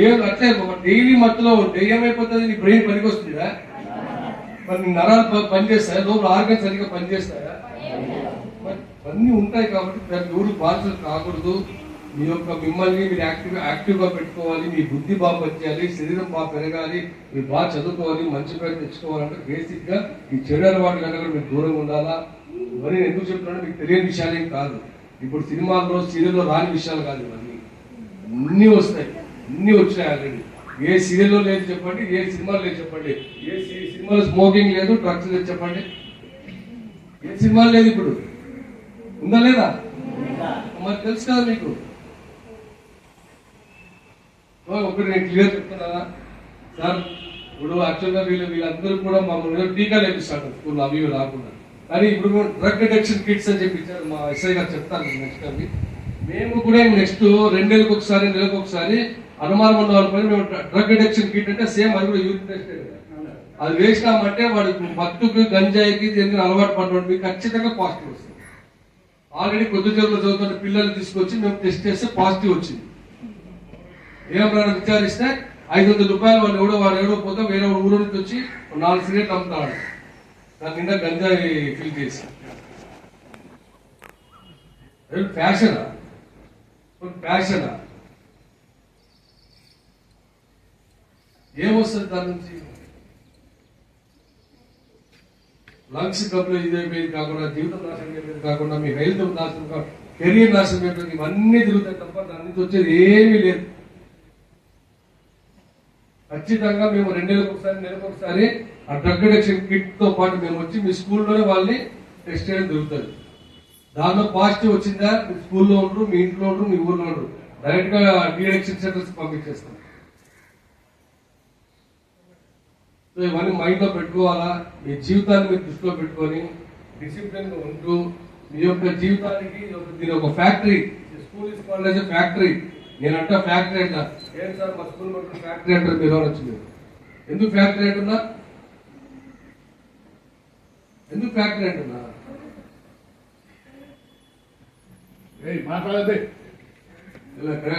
ఏం అట్లే డైలీ మత్తులో ఉంటే ఏమైపోతుంది? నీ బ్రెయిన్ పనికి వస్తుందా? మరి నీ నరాలు పనిచేస్తాయా? లోపల ఆర్గన్స్ సరిగ్గా పనిచేస్తాయా? అన్నీ ఉంటాయి. కాబట్టి దానికి ఎవరు బాధ్యతలు కాకూడదు. మీ యొక్క మిమ్మల్ని మీరు యాక్టివ్ గా పెట్టుకోవాలి, మీ బుద్ధి బాగా పనిచేయాలి, శరీరం బాగా పెరగాలి, మీరు బాగా చదువుకోవాలి, మంచి పేరు తెచ్చుకోవాలంటే బేసిక్ గా ఈ చెడు అలవాటు కన్నా కూడా మీరు దూరంగా ఉండాలా. మరి ఎందుకు చెప్తున్నా, మీకు తెలియని విషయాలేం కాదు. ఇప్పుడు సినిమాల్లో, సీరియల్లో రాని విషయాలు కాదు, ఇవన్నీ అన్నీ వస్తాయి, అన్నీ వచ్చినాయి ఆల్రెడీ. ఏ సీరియల్లో లేదు చెప్పండి, ఏ సినిమాలో లేదు చెప్పండి, ఏ సినిమాలో స్మోకింగ్ లేదు, డ్రగ్స్ లేదు చెప్పండి, ఏ సినిమాలో లేదు. ఇప్పుడు ఉందా లేదా? మరి తెలుసు కదా మీకు. ఒకటి నేను క్లియర్ చెప్తున్నానా సార్? ఇప్పుడు యాక్చువల్గా వీళ్ళందరూ కూడా మమ్మల్ని టీకాలు వేపిస్తాడు స్కూల్లో, అవి రాకుండా. కానీ ఇప్పుడు డ్రగ్ డిటెక్షన్ కిట్స్ అని చెప్పి ఇచ్చారు, మా ఎస్ఐ గారు చెప్తారు నెక్స్ట్ అవి. మేము కూడా నెక్స్ట్ 2 నెలలకు ఒకసారి, నెలకు ఒకసారి అనుమానం ఉన్న వాళ్ళపై మేము డ్రగ్ డిటెక్షన్ కిట్ అంటే సేమ్ అది కూడా యూత్ టెస్ట్. అది వేసినామంటే వాడు మత్తుకు, గంజాయికి, దేనికి అలవాటు పడ్డాడు మీకు ఖచ్చితంగా పాజిటివ్ వస్తుంది. ఆల్రెడీ కొద్ది చెరువులో చదువుతున్న పిల్లల్ని తీసుకొచ్చి మేము టెస్ట్ చేస్తే పాజిటివ్ వచ్చింది. ఏమన్నా విచారిస్తే 500 రూపాయలు వాడు ఎవడో పోతే వేరే ఊరు నుంచి వచ్చి 4 సిగరెట్లు అమ్ముతాడు, దాని నిండా గంజాయి ఫిల్ చేసి. ఫ్యాషనా? ఫ్యాషనా? ఏమొస్తుంది దాని నుంచి? లంగ్స్ డబ్బులు ఇదైపోయింది కాకుండా, జీవితం నాశనం అయిపోయింది కాకుండా, మీ హెల్త్ నాశనం కాకుండా, కెరీర్ నాశనం అయిపోయింది. ఇవన్నీ తిరుగుతాయి తప్ప దాని నుంచి వచ్చేది ఏమీ లేదు. ఖచ్చితంగా మేము 2 నెలలకు ఒకసారి, నెలకు ఒకసారి ఆ డ్రగ్ డిటెక్షన్ కిట్ తో పాటు మేము వచ్చి మీ స్కూల్లోనే వాళ్ళని టెస్ట్ చేయడం జరుగుతుంది. దానిలో పాజిటివ్ వచ్చిందా మీ స్కూల్లో ఉండరు, మీ ఇంట్లో ఉండరు, మీ ఊర్లో ఉండరు, డైరెక్ట్ గా డిటెక్షన్ సెంటర్స్ పంపించేస్తాం. సో ఇవన్నీ మైండ్లో పెట్టుకోవాలా. మీ జీవితాన్ని మీరు దృష్టిలో పెట్టుకొని డిసిప్లిన్గా ఉంటూ మీ యొక్క జీవితానికి దీని ఒక factory. School is called as a factory. నేనంటా ఫ్యాక్టరీ అంట. ఏం సార్ మా స్కూల్ మొత్తం ఫ్యాక్టరీ అంటారు మీరు వచ్చింది. ఎందుకు ఫ్యాక్టరీ అంటున్నా? ఎందుకు ఫ్యాక్టరీ అంటున్నా? మాట్లాడదే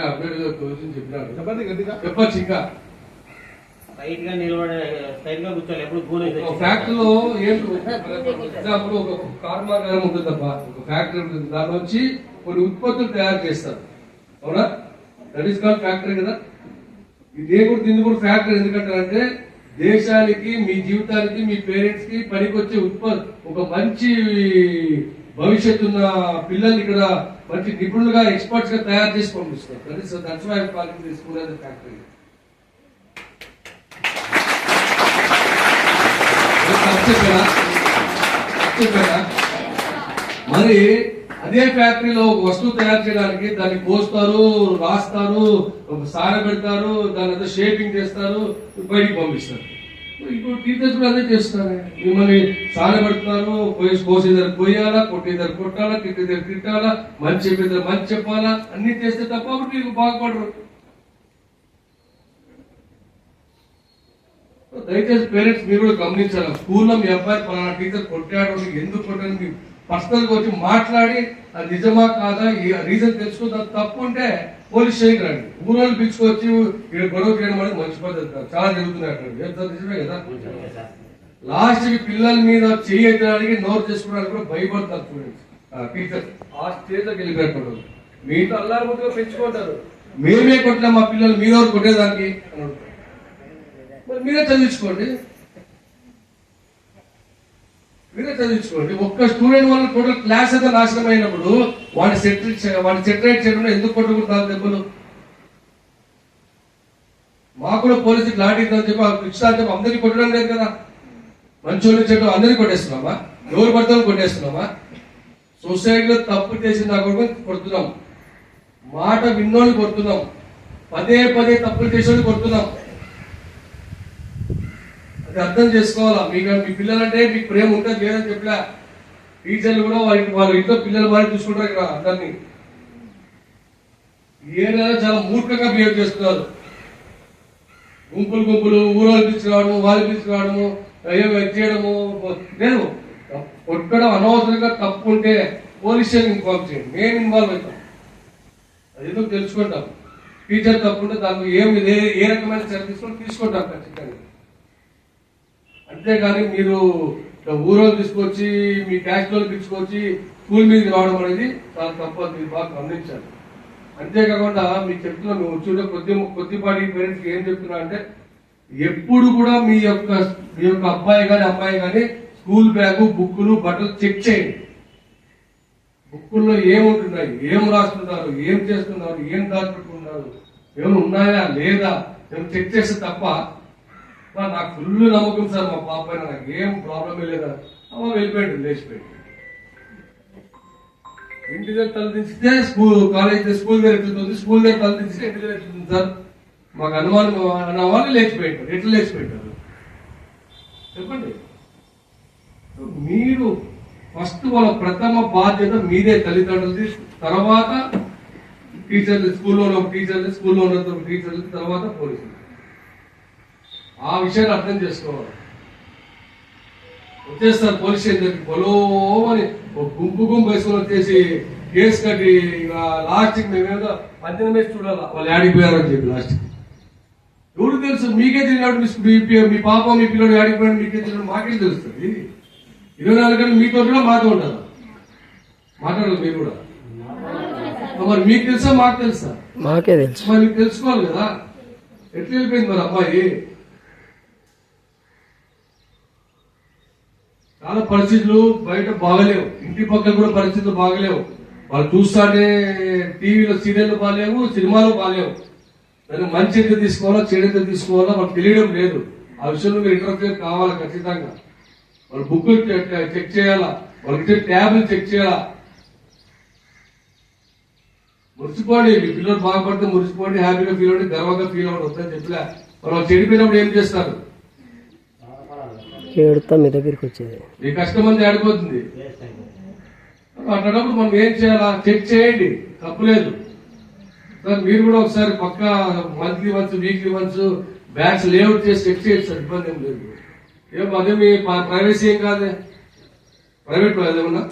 అప్డేట్ చెప్పినాడు. చెప్పండి గట్టిగా. చెప్పచ్చు ఇంకా స్ట్రైట్ గా నిలబడే స్ట్రైట్ గా కూర్చోవాలి. ఎప్పుడు ఒక ఫ్యాక్టరీలో ఏంటి ఎగ్జాంపుల్ ఒక కర్మాగారం ఉంటుంది తప్ప ఒక ఫ్యాక్టరీ ఉంటుంది. దాని నుంచి కొన్ని ఉత్పత్తులు తయారు చేస్తారు. అవునా? దట్ ఈస్ కాల్డ్ ఫ్యాక్టరీ కదా. ఇదే కూడా దీన్ని కూడా ఫ్యాక్టరీ ఎందుకంటారంటే దేశానికి, మీ జీవితానికి, మీ పేరెంట్స్ కి పనికొచ్చే ఉత్పత్తి, ఒక మంచి భవిష్యత్తు ఉన్న పిల్లల్ని ఇక్కడ మంచి నిపుణులుగా ఎక్స్పర్ట్స్ గా తయారు చేసి పంపిస్తారు. That's why I calling this school as a factory. మరి అదే ఫ్యాక్టరీలో ఒక వస్తువు తయారు చేయడానికి దాన్ని కోస్తారు, రాస్తారు, సారబెడతారు, దాని అంతా షేపింగ్ చేస్తారు, బయటికి పంపిస్తారు. ఇప్పుడు టీచర్స్ కూడా అదే చేస్తున్నారు. మిమ్మల్ని సారబెడుతున్నారు, కోసే దగ్గర కొయ్యాలా, కొట్టే దగ్గర కొట్టాలా, తిట్టే దగ్గర తిట్టాలా, మంచి చెప్పే దగ్గర మంచి చెప్పాలా, అన్ని చేస్తే తప్ప మీకు బాగుపడరు. దయచేసి పేరెంట్స్ మీరు కూడా గమనించాలి. స్కూల్లో మీ అబ్బాయి పలానా టీచర్ కొట్టాడు, ఎందుకు కొట్టాడు, మీ పర్సనల్ గా వచ్చి మాట్లాడి అది నిజమా కాదా రీజన్ తెలుసుకున్న తప్పు ఉంటే పోలీస్ స్టేషన్ రండి. ఊరోళ్ళు పిలుచుకొచ్చి ఇక్కడ గొడవ చేయడం అనేది మంచి పద్ధతి కాదు. చాలా జరుగుతున్నాయి అక్కడ. నిజమే కదా. లాస్ట్ కి పిల్లల మీద చేయడానికి నోరు చేసుకోవడానికి కూడా భయపడతారు స్టూడెంట్స్, టీచర్స్. ఆ స్టేజ్ లోకి వెళ్ళిపోయారు. మీతో అల్లారముద్దుగా పెంచుకుంటారు. మేమే కొట్టినా మా పిల్లలు మీరెవరు కొట్టేదానికి అని అడుగుతారు. మరి మీరే చదివించుకోండి. ఒక్క స్టూడెంట్ వల్ల టోటల్ క్లాస్ అయితే నాశనం అయినప్పుడు వాడిని సెటరేట్ చేయడంలో ఎందుకు కొట్టుకుంటారు దెబ్బలు? మాకు కూడా పోలీసుకి లాఠీ అని చెప్పి ఇష్టం చెప్పి అందరికీ కొట్టడం లేదు కదా. మంచోళ్ళు చెట్టు అందరికీ కొట్టేస్తున్నామా? ఎవరు పడతాం కొట్టేస్తున్నామా? సొసైటీలో తప్పు చేసిన నా కొడుకు కొడుతున్నాం, మాట విన్నోళ్ళు కొడుతున్నాం, పదే పదే తప్పులు చేసేవాళ్ళు కొడుతున్నాం. అర్థం చేసుకోవాలా. మీకు మీ పిల్లలంటే మీకు ప్రేమ ఉంటుంది లేదని చెప్పలే. టీచర్లు కూడా వాళ్ళ ఇంట్లో పిల్లల వారిని చూసుకుంటారు. ఇక్కడ అందరినీ ఏదైనా చాలా మూర్ఖంగా బిహేవ్ చేస్తున్నారు. గుంపులు ఊరోళ్ళు పిలుచుకురావడము, వాళ్ళు పిలుచుకురావడము, చేయడము లేదు. కొట్టడం అనవసరంగా తప్పు ఉంటే పోలీస్ స్టేషన్ ఇన్ఫార్మ్ చేయండి. మేము ఇన్వాల్వ్ అవుతాం. అది ఎందుకు తెలుసుకుంటాం. టీచర్ తప్పు ఉంటే దానికి ఏ రకమైన చర్య తీసుకుంటాం ఖచ్చితంగా. అంతేగాని మీరు ఊరోళ్ళు తీసుకొచ్చి మీ క్యాస్ట్ లో తీసుకొచ్చి స్కూల్ మీదకి రావడం అనేది చాలా తప్పదు. మీరు బాగా గమనించాలి. అంతేకాకుండా మీకు చెప్తున్నా, మేము చూడ కొద్దిపాటి పేరెంట్స్ ఏం చెప్తున్నా అంటే ఎప్పుడు కూడా మీ యొక్క అబ్బాయి కానీ అమ్మాయి కానీ స్కూల్ బ్యాగు, బుక్కులు, బట్టలు చెక్ చేయండి. బుక్కుల్లో ఏముంటున్నాయి, ఏం రాస్తున్నారు, ఏం చేస్తున్నారు, ఏం దాచిపెట్టుకున్నారు, ఏమైనా ఉన్నాయా లేదా మేము చెక్ చేస్తే తప్ప నాకు ఫుల్ నమ్మకం సార్ మా పాప పైన, నాకు ఏం ప్రాబ్లం లేదా అమ్మ వెళ్ళిపోయాడు, లేచిపోయాడు. ఇంటి దగ్గర తలదించితే కాలేజ్ స్కూల్ దగ్గర ఎట్లుంది, స్కూల్ దగ్గర తలదించితే ఇంటి దగ్గర ఎట్లుంది సార్ మాకు అనుమానం అన్న వాళ్ళు లేచిపోయాడు. ఎట్లా లేచిపోయారు చెప్పండి. మీరు ఫస్ట్ వాళ్ళ ప్రథమ బాధ్యత మీదే, తల్లిదండ్రులది, తర్వాత టీచర్లు, స్కూల్లో టీచర్లు, స్కూల్లో ఉన్న టీచర్లు, తర్వాత పోలీసులు. ఆ విషయాన్ని అర్థం చేసుకోవాలి. వచ్చేస్తారు పోలీస్ స్టేషన్ దగ్గరికి బలో అని గుంపు వేసుకొని వచ్చేసి కేసు కట్టి లాస్ట్కి మేమేదో పంచన వేసి చూడాలా వాళ్ళు ఆడిపోయారని చెప్పి లాస్ట్కి. ఎవరు తెలుసు? మీకే తెలియదు. మీ పాప మీ పిల్లడు ఆడిపోయాడు మీకే తెలియదు, మాకే తెలుస్తుంది. 24 గంటలు మీతో కూడా మాతో ఉంటారు, మాట్లాడాలి మీరు కూడా. మరి మీకు తెలుసా మాకు తెలుసా? మాకే తెలుసు. మరి మీకు తెలుసుకోవాలి కదా. ఎట్లా వెళ్ళిపోయింది మరి అమ్మాయి? చాలా పరిస్థితులు బయట బాగలేవు, ఇంటి పక్కన కూడా పరిస్థితులు బాగలేవు. వాళ్ళు చూస్తానే టీవీలో సీరియల్ బాగాలేవు, సినిమాలు బాగాలేవు. దాన్ని మంచి ఎంత తీసుకోవాలా, చెడు ఎంత తీసుకోవాలా వాళ్ళకి తెలియడం లేదు. ఆ విషయంలో మీరు ఇంటర్ఫియర్ కావాలా ఖచ్చితంగా. వాళ్ళ బుక్కులు చెక్ చేయాలా, వాళ్ళకి ట్యాబ్లు చెక్ చేయాలా. మురిసిపోండి, మీ పిల్లలు బాగుపడితే మురిసిపోండి, హ్యాపీగా ఫీల్ అవ్వండి, గర్వంగా ఫీల్ అవ్వండి. వద్దని చెప్పలే. వాళ్ళు చెడిపోయినప్పుడు ఏం చేస్తారు? ఏడుతా మీ దగ్గరికి వచ్చేది. మీ కష్టం అంతా ఆడిపోతుంది. అట్లాంటప్పుడు మనం ఏం చేయాలా, చెక్ చేయండి, తప్పులేదు సార్. మీరు కూడా ఒకసారి పక్క monthly once, weekly once bags layout చేసి చెక్ చేయొచ్చు సార్, ఇబ్బంది ఏం లేదు. ఏం అదే మీ ప్రైవసీ ఏం కాదే, ప్రైవేట్ ఏమన్నా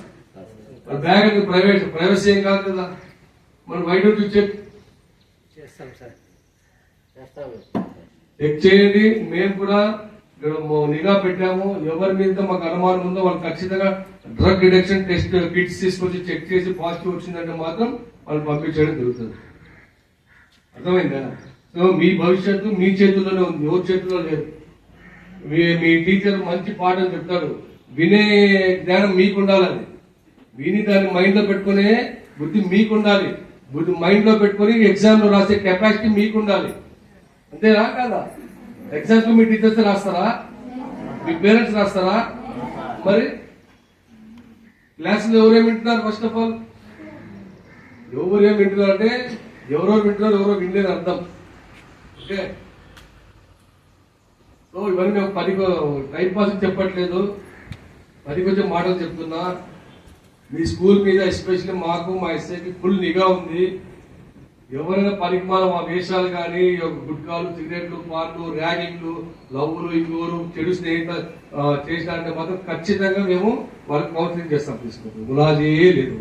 బ్యాగ్ అనేది ప్రైవసీ ఏం కాదు కదా. మనం వై డోంట్ యు చెక్? చేస్తాం సార్, చేస్తాము. చెక్ చేయండి. మేము కూడా నిఘా పెట్టాము. ఎవరి మీద మాకు అనుమానం ఉందో వాళ్ళు ఖచ్చితంగా డ్రగ్ డిటెక్షన్ టెస్ట్ కిట్స్ తీసుకొచ్చి చెక్ చేసి పాజిటివ్ వచ్చిందంటే మాత్రం వాళ్ళు పంపించడం జరుగుతుంది. అర్థమైందా? సో మీ భవిష్యత్తు మీ చేతుల్లోనే ఉంది, ఎవరి చేతుల్లో లేదు. మీ టీచర్ మంచి పాఠం చెప్తాడు, వినే జ్ఞానం మీకు ఉండాలని, విని దాన్ని మైండ్ లో పెట్టుకునే బుద్ధి మీకు ఉండాలి. బుద్ధి మైండ్ లో పెట్టుకుని ఎగ్జామ్ లో రాసే కెపాసిటీ మీకు ఉండాలి. అంతేనా కాదా? ఎగ్జామ్స్ మీ టీచర్స్ రాస్తారా, మీ పేరెంట్స్ రాస్తారా? మరి క్లాసులో ఎవరేమి వింటున్నారు? ఫస్ట్ ఆఫ్ ఆల్ ఎవరేమి వింటున్నారు అంటే ఎవరో వింటున్నారు, ఎవరో వినలేదు అర్థం. ఓకే, సో ఇవన్నీ మేము పనికి టైం పాస్ చెప్పట్లేదు, పనికి వచ్చే మాటలు చెప్తున్నా. మీ స్కూల్ మీద ఎస్పెషల్లీ మాకు మా ఎస్ఐకి ఫుల్ నిఘా ఉంది. ఎవరైనా పనికి మాల మా వేషాలు కానీ గుట్కాలు, సిగరెట్లు, పార్లు, ర్యాగింగ్లు, లవ్వులు, ఇంకోరు చెడు స్నేహిత చేసినారంటే మాత్రం ఖచ్చితంగా మేము వాళ్ళకి కౌన్సిలింగ్ చేస్తాం. తీసుకుంటాం, ములాజీ లేదు.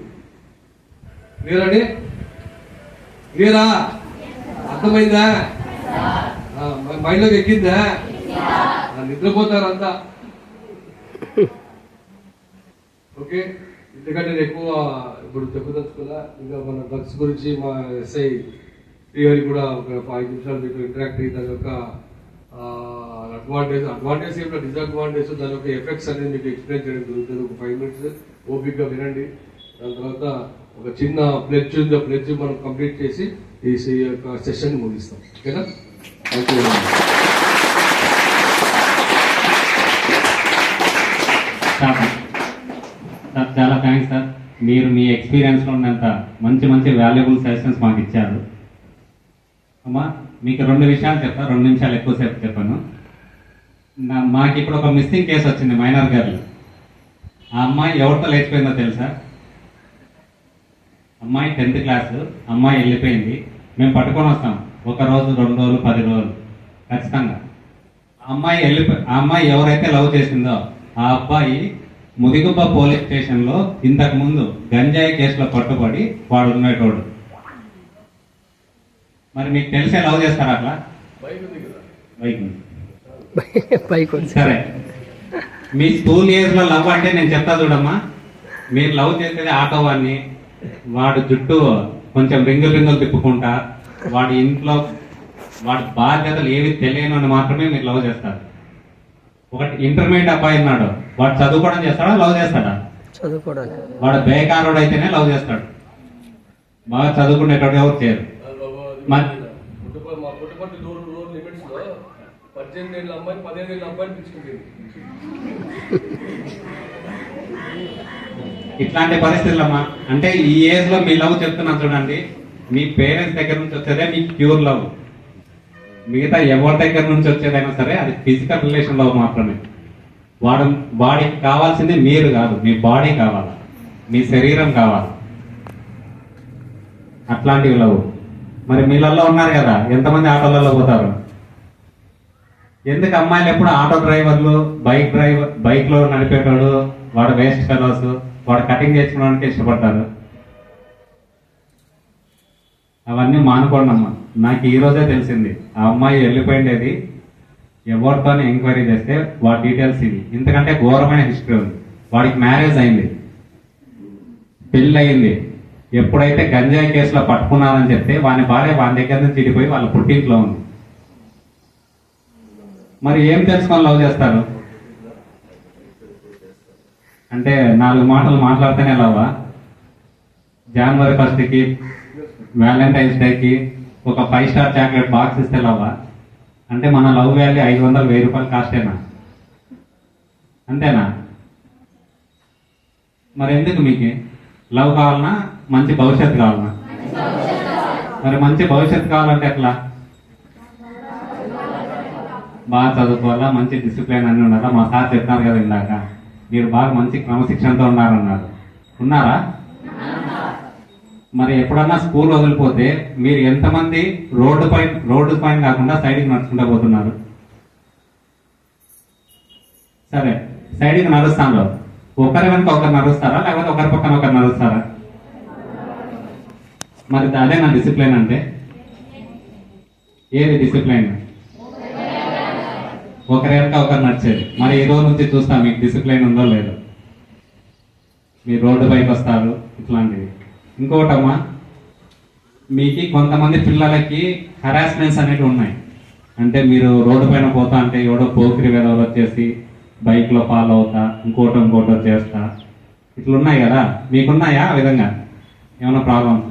మీరండి మీరా? అర్థమైందా? మైండ్లోకి ఎక్కిందా? నిద్రపోతారంతా. ఓకే, ఎందుకంటే నేను ఎక్కువ ఇప్పుడు చెప్పదలుచుకున్నా. ఇంకా మన డ్రగ్స్ గురించి మా ఎస్ఐ థియరీ కూడా ఒక 5 నిమిషాలు మీకు ఇంటరాక్ట్ అయ్యి దాని యొక్క అడ్వాంటేజ్ ఏమిటో, డిసడ్వాంటేజ్, దాని యొక్క ఎఫెక్ట్స్ అనేది మీకు ఎక్స్ప్లెయిన్ చేయడం జరుగుతుంది. ఒక 5 మినిట్స్ ఓపిక్గా వినండి. దాని తర్వాత ఒక చిన్న ప్లెడ్జ్ ఉంది, ఆ ప్లెడ్జ్ మనం కంప్లీట్ చేసి ఈ యొక్క సెషన్ ముగిస్తాం. ఓకేనా? Thank you. సార్ చాలా థ్యాంక్స్ సార్. మీరు మీ ఎక్స్పీరియన్స్లో ఉన్నంత మంచి మంచి వాల్యుబుల్ సజెషన్స్ మాకు ఇచ్చారు. అమ్మా మీకు 2 విషయాలు చెప్తా, 2 నిమిషాలు ఎక్కువసేపు చెప్పాను. మాకు ఇప్పుడు ఒక మిస్సింగ్ కేసు వచ్చింది, మైనర్ గర్ల్. ఆ అమ్మాయి ఎవరితో లేచిపోయిందో తెలుసా? అమ్మాయి 10th క్లాసు, అమ్మాయి వెళ్ళిపోయింది. మేము పట్టుకొని వస్తాం, 1 రోజు, 2 రోజులు, 10 రోజులు ఖచ్చితంగా. ఆ అమ్మాయి ఎవరైతే లవ్ చేసిందో ఆ అబ్బాయి ముదిగుబ్బ పోలీస్ స్టేషన్ లో ఇంతకు ముందు గంజాయి కేసులో పట్టుబడి వాడు ఉండేటోడు. మరి మీకు తెలిసే లవ్ చేస్తారా అట్లా? బైక్ సరే, మీ స్కూల్ ఏజ్ లో లవ్ అంటే నేను చెప్తా చూడమ్మా. మీరు లవ్ చేసేది ఆటో వాడిని, వాడు జుట్టు కొంచెం రింగులు తిప్పుకుంటా, వాడి ఇంట్లో వాడి బాధ్యతలు ఏవి తెలియని అని మాత్రమే మీరు లవ్ చేస్తారు. ఒకటి ఇంటర్మీడియట్ అబ్బాయి ఉన్నాడు, వాడు చదువుకోవడం చేస్తాడా, లవ్ చేస్తాడా? చదువుకోవడానికి. వాడు బేకారుడు అయితేనే లవ్ చేస్తాడు, బాగా చదువుకునేటోడు ఎవరు చేయరు. మా పుట్టపర్తి రూరల్ లిమిట్స్ లో 18 ఏళ్ళ అమ్మాయి 15 ఏళ్ళ అబ్బాయిని పిలుచుకుంటుంది. ఇట్లాంటి పరిస్థితులమ్మా. అంటే ఈ ఏజ్ లో మీ లవ్ చెప్తున్నాను చూడండి, మీ పేరెంట్స్ దగ్గర నుంచి వచ్చేదే మీ ప్యూర్ లవ్. మిగతా ఎవరి దగ్గర నుంచి వచ్చేదైనా సరే అది ఫిజికల్ రిలేషన్ లవ్ మాత్రమే. వాడికి కావాల్సింది మీరు కాదు, మీ బాడీ కావాలి, మీ శరీరం కావాలి. అట్లాంటివి లవ్. మరి మీళ్ళల్లో ఉన్నారు కదా, ఎంతమంది ఆటోలలో పోతారు? ఎందుకు అమ్మాయిలు ఎప్పుడు ఆటో డ్రైవర్లు, బైక్ లో నడిపేటోడు వాడు వేస్ట్ ఫెలోస్, వాడు కటింగ్ చేసుకోవడానికి ఇష్టపడతారు. అవన్నీ మానుకోండి అమ్మా. నాకు ఈ రోజే తెలిసింది ఆ అమ్మాయి వెళ్ళిపోయిండేది. ఎవరితోనే ఎంక్వైరీ చేస్తే వాడి డీటెయిల్స్ ఇవి. ఇంతకంటే ఘోరమైన హిస్టరీ ఉంది. వాడికి మ్యారేజ్ అయింది, పెళ్ళి అయింది. ఎప్పుడైతే గంజాయి కేసులో పట్టుకున్నారని చెప్తే వాని భార్య వాని దగ్గర నుంచి ఇడిపోయి వాళ్ళ పుట్టింట్లో ఉంది. మరి ఏం తెలుసుకొని లవ్ చేస్తారు? అంటే 4 మాటలు మాట్లాడితేనే లవ్వా? జనవరి 1కి, వ్యాలంటైన్స్ డేకి ఒక 5 స్టార్ చాక్లెట్ బాక్స్ ఇస్తే లవ్వా? అంటే మన లవ్ వాల్యూ 500, 1000 రూపాయలు కాస్టేనా? అంతేనా? మరి ఎందుకు మీకు లవ్ కావాలన్నా, మంచి భవిష్యత్తు కావాలన్నా? మరి మంచి భవిష్యత్తు కావాలంటే ఎట్లా? బాగా చదువుకోవాలా, మంచి డిసిప్లిన్ అన్నీ ఉండాలా. మా సార్ చెప్పినారు కదా ఇందాక, మీరు బాగా మంచి క్రమశిక్షణతో ఉన్నారన్నారు. ఉన్నారా? మరి ఎప్పుడన్నా స్కూల్ వదిలిపోతే మీరు ఎంతమంది రోడ్డు పైన కాకుండా సైడ్కి నడుచుకుంటూ పోతున్నారు? సరే, సైడ్కి నడుస్తాను, ఒకరి వెనుక ఒకరు నడుస్తారా లేకపోతే ఒకరి పక్కన ఒకరు నడుస్తారా? మరి అదే నా డిసిప్లిన్ అంటే. ఏది డిసిప్లిన్? ఒకరి వెనుక ఒకరు నడిచేది. మరి ఈ రోజు నుంచి చూస్తాం మీకు డిసిప్లిన్ ఉందో లేదో. మీరు రోడ్డు పైకి వస్తారు, ఇట్లాంటివి. ఇంకోటమ్మా, మీకు కొంతమంది పిల్లలకి హరాస్మెంట్స్ అనేవి ఉన్నాయి. అంటే మీరు రోడ్డు పైన పోతా అంటే ఎవడో పోకిరి వేదవులు వచ్చేసి బైక్లో ఫాలో అవుతా ఇంకోటో చేస్తా, ఇట్లా ఉన్నాయి కదా. మీకున్నాయా ఆ విధంగా ఏమైనా ప్రాబ్లమ్స్?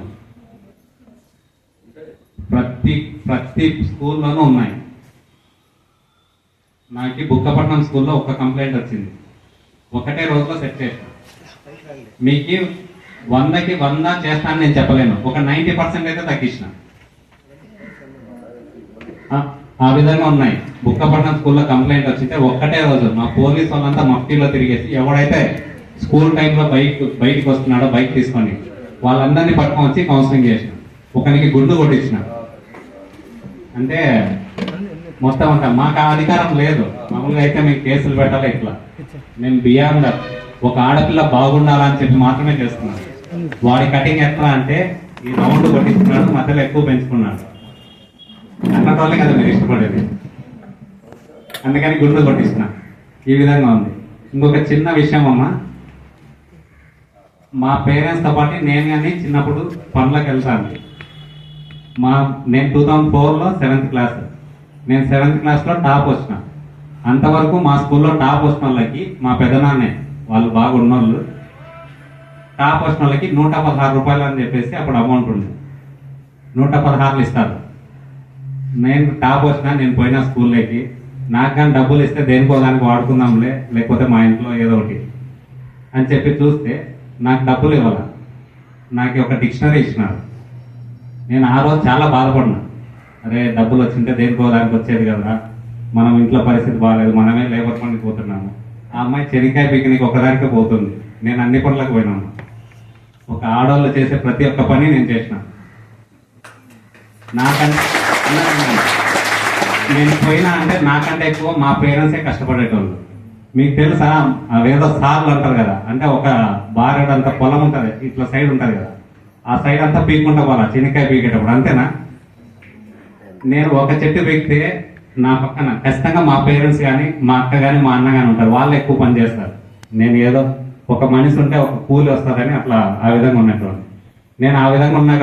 ప్రతి స్కూల్లోనూ ఉన్నాయి. నాకు బుక్కపట్నం స్కూల్లో ఒక కంప్లైంట్ వచ్చింది, ఒకటే రోజులో సెట్ చేశాను. మీకు 100కి 100 చేస్తానని నేను చెప్పలేను, ఒక 90% అయితే తగ్గించిన. ఆ విధంగా ఉన్నాయి. బుక్కపట్నం స్కూల్లో కంప్లైంట్ వచ్చితే ఒక్కటే రోజు మా పోలీస్ వాళ్ళంతా మఫ్టీలో తిరిగేసి ఎవడైతే స్కూల్ టైంలో బయటికి వస్తున్నాడో బైక్ తీసుకొని వాళ్ళందరినీ పట్టుకొని వచ్చి కౌన్సిలింగ్ చేసిన, ఒకరికి గుండు కొట్టించిన. అంటే మొత్తం అంతా మాకు ఆ అధికారం లేదు. మామూలుగా అయితే మేము కేసులు పెట్టాలి. ఇట్లా మేము బియాండ్ ఒక ఆడపిల్ల బాగుండాలని చెప్పి మాత్రమే చేస్తున్నాను. వాడి కటింగ్ ఎట్లా అంటే ఈ రౌండ్ కొట్టించుకున్నాడు, మధ్యలో ఎక్కువ పెంచుకున్నాడు. అన్నటోళ్ళే కదా మీరు ఇష్టపడేది, అందుకని గుండు కొట్టించిన. ఈ విధంగా ఉంది. ఇంకొక చిన్న విషయం అమ్మా, మా పేరెంట్స్తో పాటు నేను కానీ చిన్నప్పుడు పనులకు వెళ్తాను. నేను 2004లో 7th క్లాస్, నేను 7th క్లాస్లో టాప్ వచ్చిన. అంతవరకు మా స్కూల్లో టాప్ వచ్చిన వాళ్ళకి మా పెదనాన్నే, వాళ్ళు బాగా ఉన్నోళ్ళు, టాప్ వచ్చిన వాళ్ళకి 116 రూపాయలు అని చెప్పేసి అప్పుడు అమౌంట్ ఉంది. 116 ఇస్తారు. నేను టాప్ వచ్చినా, నేను పోయిన స్కూల్లోకి, నాకు కానీ డబ్బులు ఇస్తే దేనికో దానికి వాడుకుందాంలే, లేకపోతే మా ఇంట్లో ఏదో ఒకటి అని చెప్పి చూస్తే నాకు డబ్బులు ఇవ్వాల. నాకు ఒక డిక్షనరీ ఇచ్చినారు. నేను ఆ రోజు చాలా బాధపడినా, అరే డబ్బులు వచ్చింటే దేనికో దానికి వచ్చేది కదా, మనం ఇంట్లో పరిస్థితి బాగాలేదు, మనమే లేబర్ పనికి పోతున్నాము. ఆ అమ్మాయి చెనికాయ పిక్నిక్ ఒకదానికే పోతుంది, నేను అన్ని పనులకు పోయినాను. ఒక ఆడవాళ్ళు చేసే ప్రతి ఒక్క పని నేను చేసిన. నాకంటే నేను పోయినా అంటే నాకంటే ఎక్కువ మా పేరెంట్సే కష్టపడేటోళ్ళు. మీకు తెలుసా, అవేదో సార్లు అంటారు కదా, అంటే ఒక బారెడంత పొలం ఉంటుంది, ఇట్లా సైడ్ ఉంటుంది కదా, ఆ సైడ్ అంతా పీక్కుంటా పోలా చెనికాయ పీకేటప్పుడు. అంతేనా? నేను ఒక చెట్టు పీకితే నా పక్కన ఖచ్చితంగా మా పేరెంట్స్ కానీ మా అక్క కానీ మా అన్న కానీ ఉంటారు, వాళ్ళు ఎక్కువ పని చేస్తారు. నేను ఏదో ఒక మనిషి ఉంటే ఒక కూలి వస్తుందని అట్లా ఆ విధంగా ఉన్నటువంటి నేను ఆ విధంగా ఉన్నా.